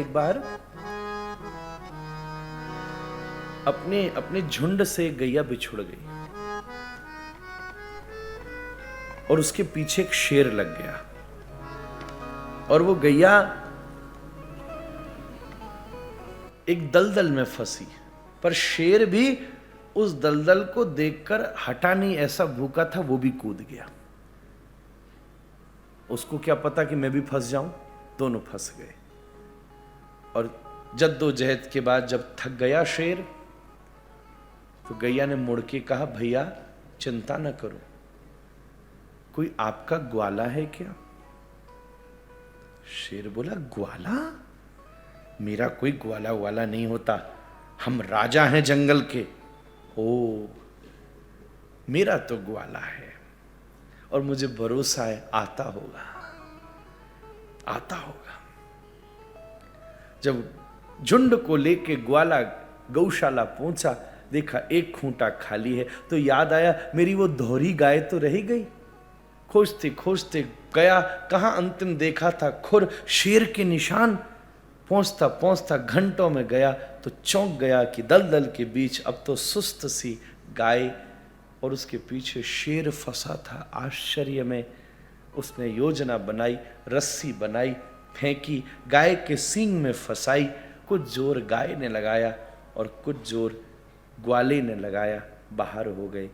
एक बार अपने अपने झुंड से गैया बिछुड़ गई और उसके पीछे एक शेर लग गया और वो गैया एक दलदल में फंसी, पर शेर भी उस दलदल को देखकर हटा नहीं, ऐसा भूखा था, वो भी कूद गया। उसको क्या पता कि मैं भी फंस जाऊं, दोनों फंस गए। और जद्दोजहद के बाद जब थक गया शेर, तो गैया ने मुड़ के कहा, भैया चिंता न करो, कोई आपका ग्वाला है क्या? शेर बोला, ग्वाला? मेरा कोई ग्वाला वाला नहीं होता, हम राजा हैं जंगल के। ओ, मेरा तो ग्वाला है और मुझे भरोसा है आता होगा, आता होगा। जब झुंड को लेके ग्वाला गौशाला पहुंचा, देखा एक खूंटा खाली है, तो याद आया मेरी वो दोहरी गाय तो रही गई। खोजते खोजते गया, कहां अंतिम देखा था खुर शेर के निशान। पहुंचता पहुंचता घंटों में गया तो चौंक गया कि दलदल के बीच अब तो सुस्त सी गाय और उसके पीछे शेर फंसा था। आश्चर्य में उसने योजना बनाई, रस्सी बनाई, फेंकी, गाय के सींग में फंसाई। कुछ जोर गाय ने लगाया और कुछ जोर ग्वाले ने लगाया, बाहर हो गए।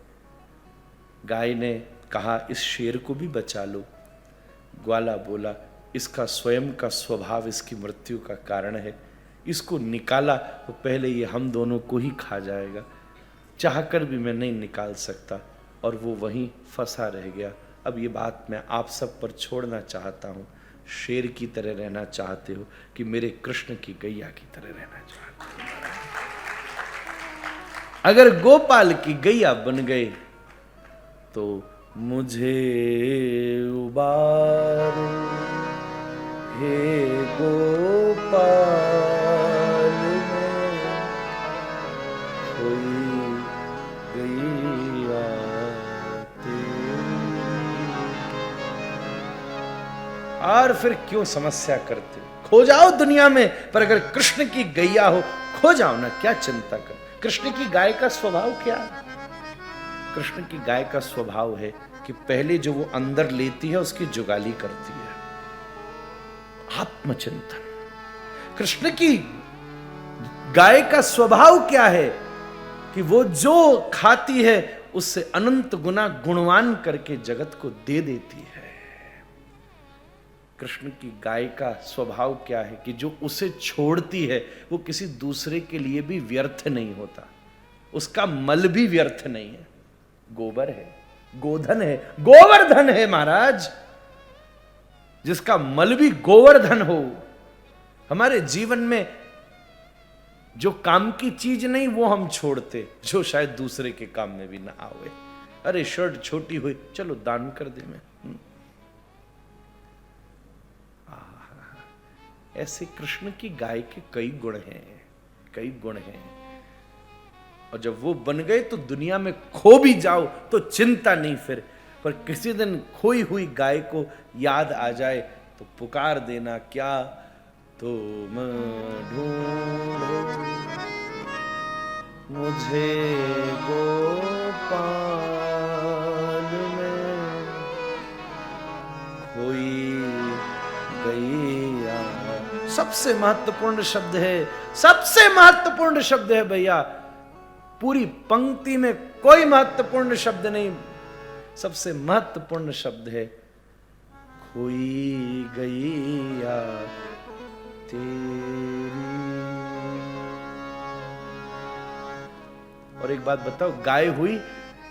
गाय ने कहा, इस शेर को भी बचा लो। ग्वाला बोला, इसका स्वयं का स्वभाव इसकी मृत्यु का कारण है, इसको निकाला तो पहले ये हम दोनों को ही खा जाएगा, चाहकर भी मैं नहीं निकाल सकता। और वो वहीं फंसा रह गया। अब ये बात मैं आप सब पर छोड़ना चाहता हूँ। शेर की तरह रहना चाहते हो कि मेरे कृष्ण की गैया की तरह रहना चाहते हो? अगर गोपाल की गैया बन गए तो मुझे उबारो हे गोपाल में कोई गैया तेरी। और फिर क्यों समस्या करते हो? खो जाओ दुनिया में, पर अगर कृष्ण की गैया हो, खो जाओ ना, क्या चिंता कर। कृष्ण की गाय का स्वभाव क्या है? कृष्ण की गाय का स्वभाव है कि पहले जो वो अंदर लेती है उसकी जुगाली करती है। आत्मचिंतन। कृष्ण की गाय का स्वभाव क्या है कि वो जो खाती है उससे अनंत गुना गुणवान करके जगत को दे देती है। कृष्ण की गाय का स्वभाव क्या है कि जो उसे छोड़ती है वो किसी दूसरे के लिए भी व्यर्थ नहीं होता, उसका मल भी व्यर्थ नहीं है। गोबर है, गोधन है, गोवर्धन है महाराज, जिसका मल भी गोवर्धन हो। हमारे जीवन में जो काम की चीज नहीं वो हम छोड़ते, जो शायद दूसरे के काम में भी ना आवे। अरे शर्ट छोटी हुई, चलो दान कर दे मैं। ऐसे कृष्ण की गाय के कई गुण हैं, कई गुण हैं। और जब वो बन गए तो दुनिया में खो भी जाओ तो चिंता नहीं फिर, पर किसी दिन खोई हुई गाय को याद आ जाए तो पुकार देना, क्या तुम ढूंढो मुझे गोपाल में कोई गैया। सबसे महत्वपूर्ण शब्द है, सबसे महत्वपूर्ण शब्द है भैया। पूरी पंक्ति में कोई महत्वपूर्ण शब्द नहीं, सबसे महत्वपूर्ण शब्द है खोई गैया तेरी। और एक बात बताओ, गाय हुई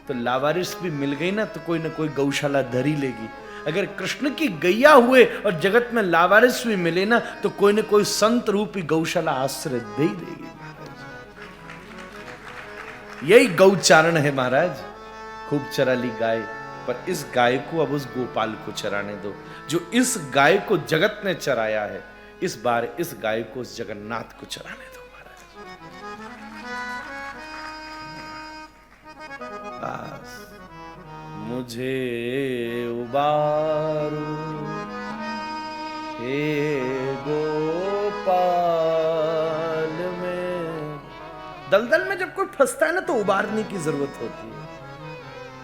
तो लावारिस भी मिल गई ना, तो कोई ना कोई गौशाला धरी लेगी। अगर कृष्ण की गैया हुए और जगत में लावारिस भी मिले ना, तो कोई ना कोई संत रूपी गौशाला आश्रय दे ही देगी। यही गौचारण है महाराज। खूब चरा ली गाय, पर इस गाय को अब उस गोपाल को चराने दो, जो इस गाय को जगत ने चराया है। इस बार इस गाय को उस जगन्नाथ को चराने दो महाराज। बस मुझे उबारो हे गोपाल दलदल में जब कोई फंसता है ना तो उबारने की जरूरत होती है।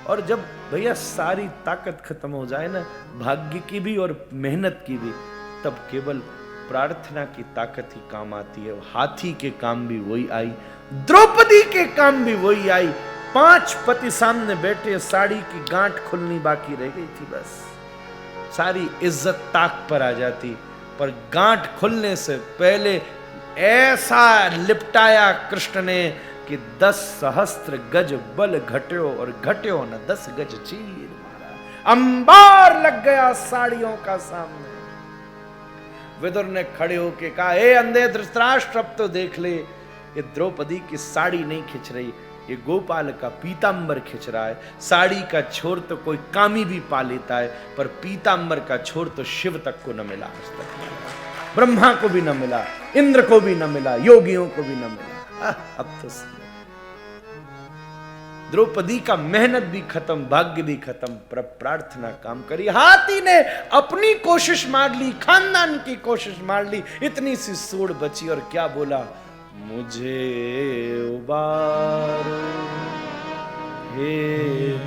और जब भैया सारी ताकत खत्म हो जाए ना, भाग्य की भी और मेहनत की भी, तब केवल प्रार्थना की ताकत ही काम आती है। हाथी के काम भी वही आई, द्रौपदी के काम भी वही आई। 5 पति सामने बैठे, साड़ी की गांठ खुलनी बाकी रह गई थी, बस सारी इज्जत ताक पर आ जाती। पर गांठ खुलने से पहले ऐसा लिपटाया कृष्ण ने कि 10 सहस्त्र गज बल घट्यो और घट्यो न 10 गज चीर मारा। अंबार लग गया साड़ियों का सामने। विदुर ने खड़े होके कहा, हे अंधे धृतराष्ट्र, अब तो देख ले, ये द्रौपदी की साड़ी नहीं खिंच रही, ये गोपाल का पीतांबर खिंच रहा है। साड़ी का छोर तो कोई कामी भी पा लेता है, पर पीतांबर का छोर तो शिव तक को न मिला, आज तक ब्रह्मा को भी न मिला, इंद्र को भी न मिला, योगियों को भी न मिला। अब तो द्रौपदी का मेहनत भी खत्म, भाग्य भी खत्म, पर प्रार्थना काम करी। हाथी ने अपनी कोशिश मार ली, खानदान की कोशिश मार ली, इतनी सी सूड़ बची और क्या बोला, मुझे उबारो हे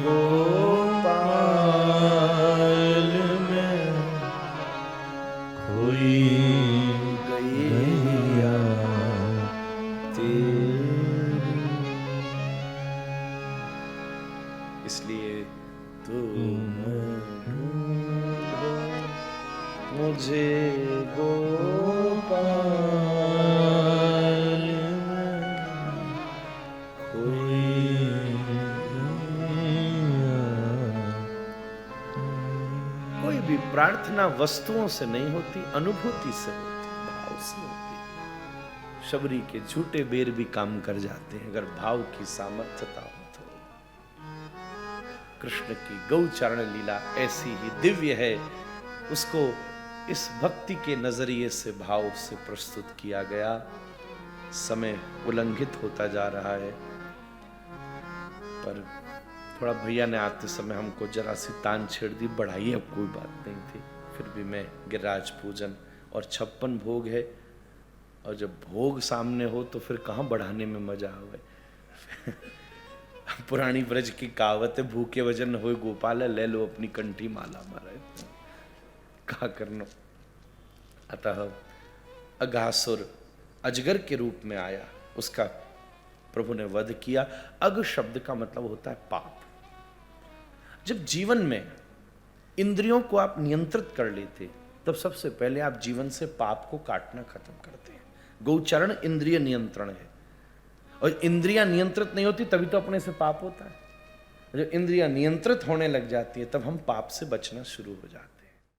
गोपाल में खोई गैया तेरी। इसलिए तुम ढूंढो मुझे गोपाल प्रार्थना वस्तुओं से नहीं होती, अनुभूति से होती, भाव से होती। शबरी के झूठे बेर भी काम कर जाते हैं अगर भाव की सामर्थ्यता हो तो। कृष्ण की गौचरण लीला ऐसी ही दिव्य है, उसको इस भक्ति के नजरिए से भाव से प्रस्तुत किया गया। समय उल्लंघित होता जा रहा है, पर थोड़ा भैया ने आते समय हमको जरा सी तान छेड़ दी, बढ़ाई अब कोई बात नहीं थी। फिर भी मैं गिरिराज पूजन और 56 भोग है, और जब भोग सामने हो तो फिर कहाँ बढ़ाने में मजा आवे। पुरानी ब्रज की कहावत है, भूखे वजन होए गोपाल, ले लो अपनी कंठी माला मारे, क्या करना। अतः अघासुर अजगर के रूप में आया, उसका प्रभु ने वध किया। अग शब्द का मतलब होता है पाप। जब जीवन में इंद्रियों को आप नियंत्रित कर लेते, तब सबसे पहले आप जीवन से पाप को काटना खत्म करते हैं। गौचरण इंद्रिय नियंत्रण है, और इंद्रियां नियंत्रित नहीं होती तभी तो अपने से पाप होता है। जब इंद्रियां नियंत्रित होने लग जाती है, तब हम पाप से बचना शुरू हो जाते हैं।